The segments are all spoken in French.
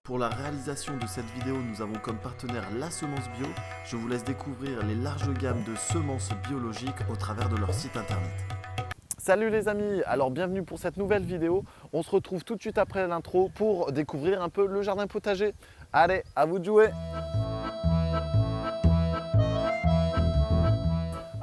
Pour la réalisation de cette vidéo, nous avons comme partenaire La Semence Bio. Je vous laisse découvrir les larges gammes de semences biologiques au travers de leur site internet. Salut les amis, alors bienvenue pour cette nouvelle vidéo. On se retrouve tout de suite après l'intro pour découvrir un peu le jardin potager. Allez, à vous de jouer!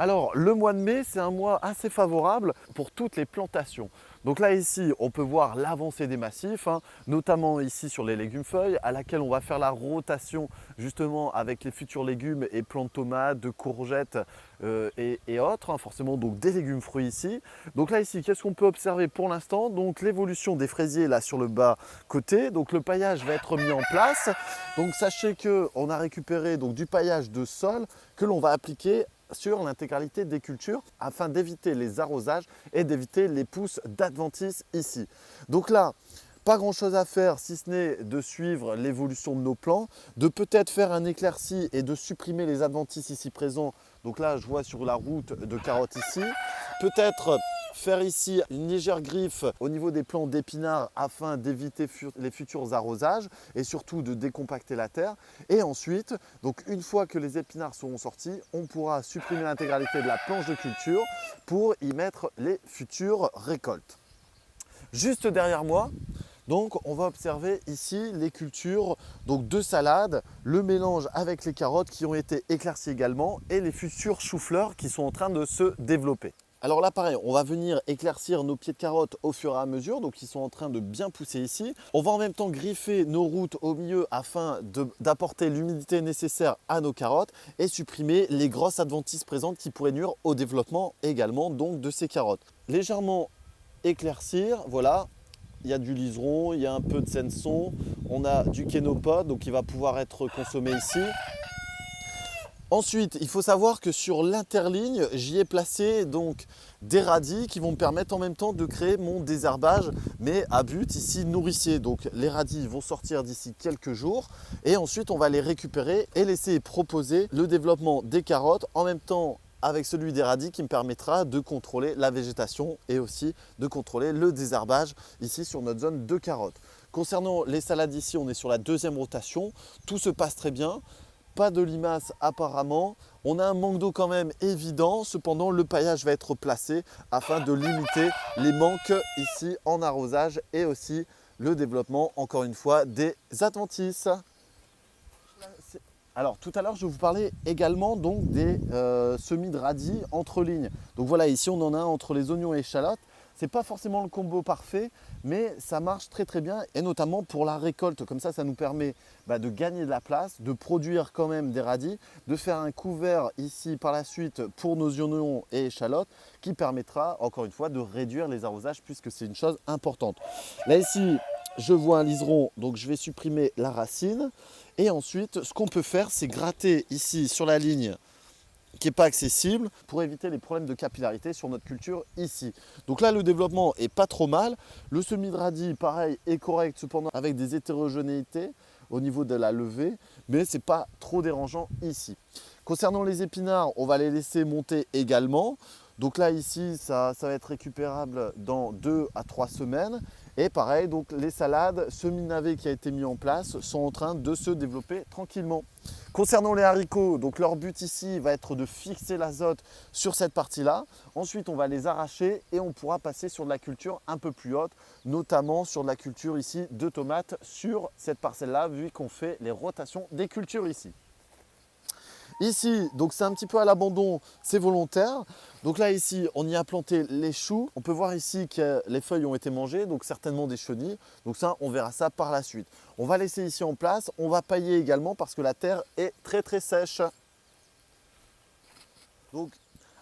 Alors, le mois de mai, c'est un mois assez favorable pour toutes les plantations. Donc là, ici, on peut voir l'avancée des massifs, notamment ici sur les légumes feuilles, à laquelle on va faire la rotation justement avec les futurs légumes et plants de tomates, de courgettes et autres, forcément donc des légumes fruits ici. Donc là, ici, qu'est-ce qu'on peut observer pour l'instant? Donc l'évolution des fraisiers là sur le bas côté. Donc le paillage va être mis en place. Donc sachez qu'on a récupéré donc, du paillage de sol que l'on va appliquer sur l'intégralité des cultures afin d'éviter les arrosages et d'éviter les pousses d'adventices ici. Donc là, pas grand chose à faire si ce n'est de suivre l'évolution de nos plants, de peut-être faire un éclairci et de supprimer les adventices ici présents. Donc là, je vois sur la route de carottes ici. Peut-être faire ici une légère griffe au niveau des plants d'épinards afin d'éviter les futurs arrosages et surtout de décompacter la terre. Et ensuite, donc une fois que les épinards seront sortis, on pourra supprimer l'intégralité de la planche de culture pour y mettre les futures récoltes. Juste derrière moi, donc on va observer ici les cultures donc de salade, le mélange avec les carottes qui ont été éclaircies également et les futurs choux-fleurs qui sont en train de se développer. Alors là pareil, on va venir éclaircir nos pieds de carottes au fur et à mesure, donc ils sont en train de bien pousser ici. On va en même temps griffer nos routes au milieu afin d'apporter l'humidité nécessaire à nos carottes et supprimer les grosses adventices présentes qui pourraient nuire au développement également donc de ces carottes. Légèrement éclaircir, voilà. Il y a du liseron, il y a un peu de senson, on a du kénopode, donc il va pouvoir être consommé ici. Ensuite, il faut savoir que sur l'interligne, j'y ai placé donc des radis qui vont me permettre en même temps de créer mon désherbage, mais à but ici nourricier. Donc les radis vont sortir d'ici quelques jours et ensuite on va les récupérer et laisser proposer le développement des carottes en même temps avec celui des radis qui me permettra de contrôler la végétation et aussi de contrôler le désherbage ici sur notre zone de carottes. Concernant les salades ici, on est sur la deuxième rotation, tout se passe très bien. Pas de limaces apparemment, on a un manque d'eau quand même évident, cependant le paillage va être placé afin de limiter les manques ici en arrosage et aussi le développement encore une fois des adventices. Alors tout à l'heure je vous parlais également donc des semis de radis entre lignes. Donc voilà, ici on en a un entre les oignons et échalotes. Ce n'est pas forcément le combo parfait, mais ça marche très très bien et notamment pour la récolte. Comme ça nous permet de gagner de la place, de produire quand même des radis, de faire un couvert ici par la suite pour nos oignons et échalotes qui permettra encore une fois de réduire les arrosages puisque c'est une chose importante. Là ici, je vois un liseron, donc je vais supprimer la racine. Et ensuite, ce qu'on peut faire, c'est gratter ici sur la ligne qui n'est pas accessible pour éviter les problèmes de capillarité sur notre culture ici. Donc là, le développement est pas trop mal. Le semis de radis, pareil, est correct, cependant avec des hétérogénéités au niveau de la levée, mais ce n'est pas trop dérangeant ici. Concernant les épinards, on va les laisser monter également. Donc là, ici, ça va être récupérable dans 2 à 3 semaines. Et pareil, donc les salades, semi-navet qui a été mis en place, sont en train de se développer tranquillement. Concernant les haricots, donc leur but ici va être de fixer l'azote sur cette partie-là. Ensuite, on va les arracher et on pourra passer sur de la culture un peu plus haute, notamment sur de la culture ici de tomates sur cette parcelle-là, vu qu'on fait les rotations des cultures ici. Ici, donc c'est un petit peu à l'abandon, c'est volontaire. Donc là ici, on y a planté les choux. On peut voir ici que les feuilles ont été mangées, donc certainement des chenilles. Donc ça, on verra ça par la suite. On va laisser ici en place. On va pailler également parce que la terre est très très sèche. Donc,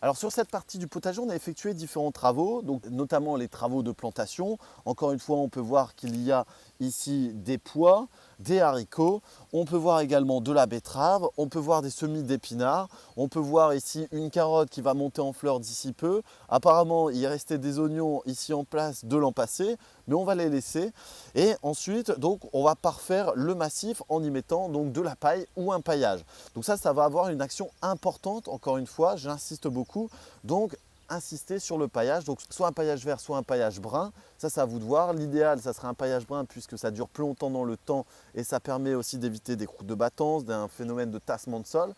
alors sur cette partie du potager, on a effectué différents travaux, donc notamment les travaux de plantation. Encore une fois, on peut voir qu'il y a ici des pois, des haricots, on peut voir également de la betterave, on peut voir des semis d'épinards, on peut voir ici une carotte qui va monter en fleurs d'ici peu. Apparemment, il restait des oignons ici en place de l'an passé, mais on va les laisser. Et ensuite, donc, on va parfaire le massif en y mettant donc de la paille ou un paillage. Donc ça va avoir une action importante, encore une fois, j'insiste beaucoup. Donc insister sur le paillage. Donc soit un paillage vert, soit un paillage brun. Ça, c'est à vous de voir. L'idéal, ça serait un paillage brun puisque ça dure plus longtemps dans le temps et ça permet aussi d'éviter des croûtes de battance, d'un phénomène de tassement de sol.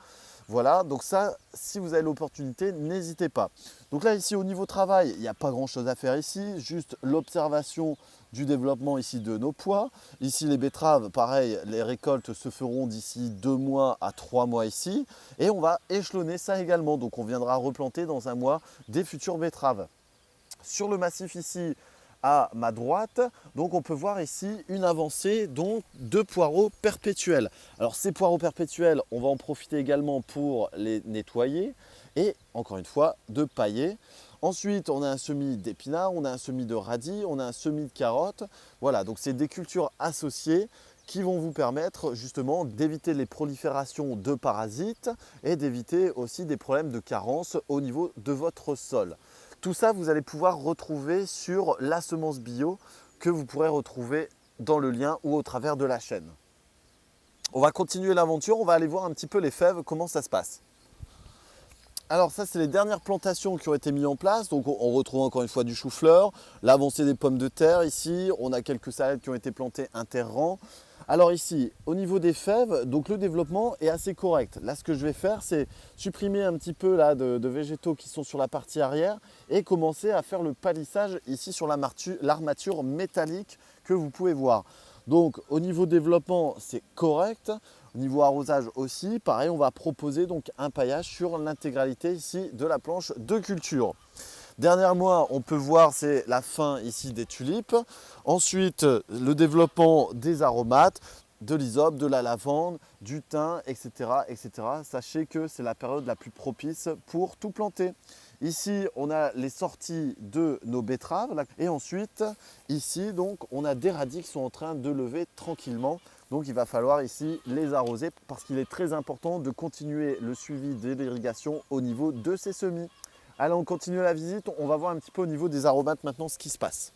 Voilà, donc ça, si vous avez l'opportunité, n'hésitez pas. Donc là, ici, au niveau travail, il n'y a pas grand-chose à faire ici, juste l'observation du développement ici de nos pois. Ici, les betteraves, pareil, les récoltes se feront d'ici 2 mois à 3 mois ici. Et on va échelonner ça également, donc on viendra replanter dans un mois des futures betteraves. Sur le massif ici, à ma droite, donc on peut voir ici une avancée donc de poireaux perpétuels. Alors ces poireaux perpétuels, on va en profiter également pour les nettoyer et encore une fois de pailler. Ensuite, on a un semis d'épinards, on a un semis de radis, on a un semis de carottes. Voilà, donc c'est des cultures associées qui vont vous permettre justement d'éviter les proliférations de parasites et d'éviter aussi des problèmes de carence au niveau de votre sol. Tout ça, vous allez pouvoir retrouver sur la semence bio que vous pourrez retrouver dans le lien ou au travers de la chaîne. On va continuer l'aventure, on va aller voir un petit peu les fèves, comment ça se passe. Alors ça, c'est les dernières plantations qui ont été mises en place. Donc on retrouve encore une fois du chou-fleur, l'avancée des pommes de terre ici. On a quelques salades qui ont été plantées interrang. Alors ici, au niveau des fèves, donc le développement est assez correct. Là, ce que je vais faire, c'est supprimer un petit peu là, de végétaux qui sont sur la partie arrière et commencer à faire le palissage ici sur l'armature métallique que vous pouvez voir. Donc au niveau développement, c'est correct. Au niveau arrosage aussi, pareil, on va proposer donc un paillage sur l'intégralité ici de la planche de culture. Dernièrement, on peut voir, c'est la fin ici des tulipes. Ensuite, le développement des aromates, de l'hysope, de la lavande, du thym, etc., etc. Sachez que c'est la période la plus propice pour tout planter. Ici, on a les sorties de nos betteraves. Et ensuite, ici, donc, on a des radis qui sont en train de lever tranquillement. Donc, il va falloir ici les arroser parce qu'il est très important de continuer le suivi de l'irrigation au niveau de ces semis. Allez, on continue la visite. On va voir un petit peu au niveau des aromates maintenant ce qui se passe.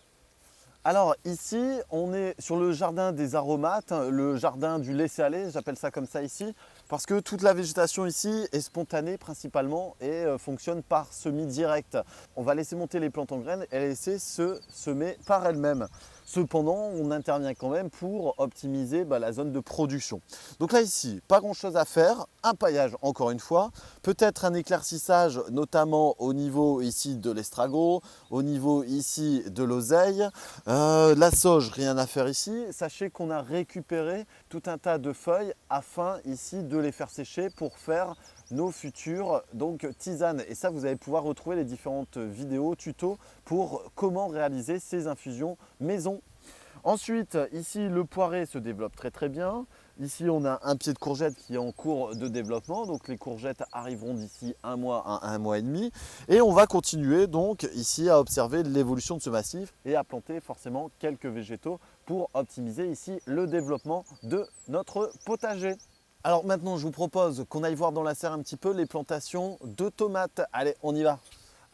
Alors ici, on est sur le jardin des aromates, le jardin du laisser-aller, j'appelle ça comme ça ici, parce que toute la végétation ici est spontanée principalement et fonctionne par semis direct. On va laisser monter les plantes en graines et les laisser se semer par elles-mêmes. Cependant, on intervient quand même pour optimiser la zone de production. Donc là ici, pas grand chose à faire, un paillage encore une fois, peut-être un éclaircissage notamment au niveau ici de l'estragon, au niveau ici de l'oseille. La sauge, rien à faire ici. Sachez qu'on a récupéré tout un tas de feuilles afin ici de les faire sécher pour faire nos futures tisanes. Et ça, vous allez pouvoir retrouver les différentes vidéos, tutos pour comment réaliser ces infusions maison. Ensuite, ici, le poiré se développe très très bien. Ici, on a un pied de courgette qui est en cours de développement. Donc, les courgettes arriveront d'ici un mois à un mois et demi. Et on va continuer donc ici à observer l'évolution de ce massif et à planter forcément quelques végétaux pour optimiser ici le développement de notre potager. Alors maintenant, je vous propose qu'on aille voir dans la serre un petit peu les plantations de tomates. Allez, on y va.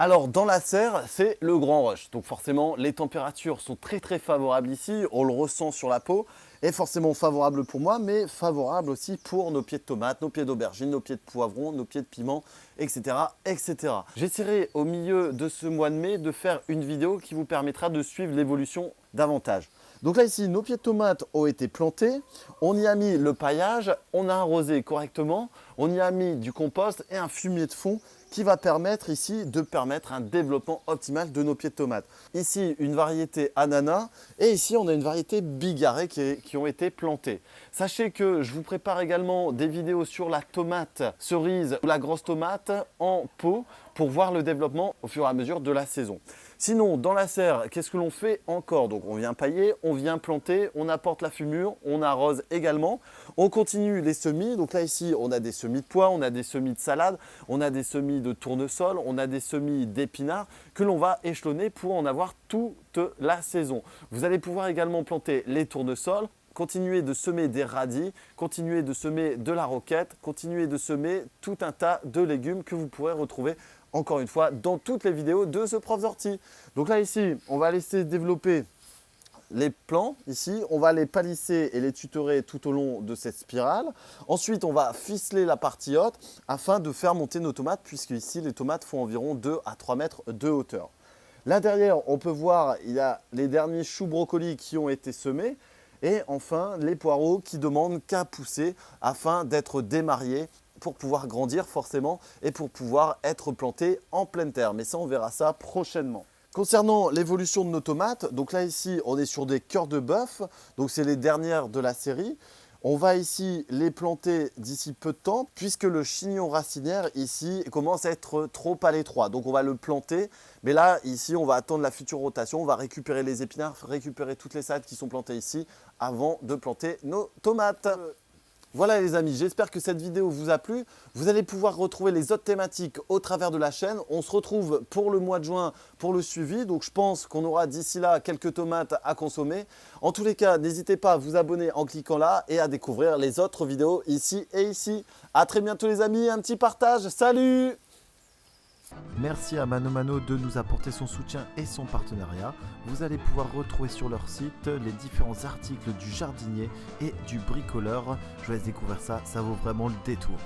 Alors dans la serre, c'est le grand rush. Donc forcément, les températures sont très très favorables ici. On le ressent sur la peau. Et forcément favorable pour moi, mais favorable aussi pour nos pieds de tomates, nos pieds d'aubergine, nos pieds de poivron, nos pieds de piment, etc. etc. J'essaierai au milieu de ce mois de mai de faire une vidéo qui vous permettra de suivre l'évolution davantage. Donc là ici, nos pieds de tomates ont été plantés, on y a mis le paillage, on a arrosé correctement, on y a mis du compost et un fumier de fond qui va permettre ici de permettre un développement optimal de nos pieds de tomates. Ici, une variété ananas et ici, on a une variété bigarrée qui ont été plantées. Sachez que je vous prépare également des vidéos sur la tomate cerise ou la grosse tomate en pot pour voir le développement au fur et à mesure de la saison. Sinon, dans la serre, qu'est-ce que l'on fait encore? Donc, on vient pailler, on vient planter, on apporte la fumure, on arrose également. On continue les semis. Donc là, ici, on a des semis de pois, on a des semis de salade, on a des semis de tournesol, on a des semis d'épinards que l'on va échelonner pour en avoir toute la saison. Vous allez pouvoir également planter les tournesols, continuer de semer des radis, continuer de semer de la roquette, continuer de semer tout un tas de légumes que vous pourrez retrouver encore une fois dans toutes les vidéos de ce Prof Orti. Donc là ici, on va laisser développer les plants ici, on va les palisser et les tutorer tout au long de cette spirale. Ensuite, on va ficeler la partie haute afin de faire monter nos tomates, puisque ici, les tomates font environ 2 à 3 mètres de hauteur. Là derrière, on peut voir, il y a les derniers choux brocolis qui ont été semés. Et enfin, les poireaux qui demandent qu'à pousser afin d'être démariés pour pouvoir grandir forcément et pour pouvoir être plantés en pleine terre. Mais ça, on verra ça prochainement. Concernant l'évolution de nos tomates, donc là ici, on est sur des cœurs de bœuf. Donc c'est les dernières de la série. On va ici les planter d'ici peu de temps puisque le chignon racinaire ici commence à être trop à l'étroit. Donc on va le planter, mais là ici on va attendre la future rotation, on va récupérer les épinards, récupérer toutes les salades qui sont plantées ici avant de planter nos tomates. Voilà les amis, j'espère que cette vidéo vous a plu. Vous allez pouvoir retrouver les autres thématiques au travers de la chaîne. On se retrouve pour le mois de juin pour le suivi. Donc je pense qu'on aura d'ici là quelques tomates à consommer. En tous les cas, n'hésitez pas à vous abonner en cliquant là et à découvrir les autres vidéos ici et ici. À très bientôt les amis, un petit partage. Salut! Merci à Mano Mano de nous apporter son soutien et son partenariat. Vous allez pouvoir retrouver sur leur site les différents articles du jardinier et du bricoleur. Je vous laisse découvrir ça, ça vaut vraiment le détour.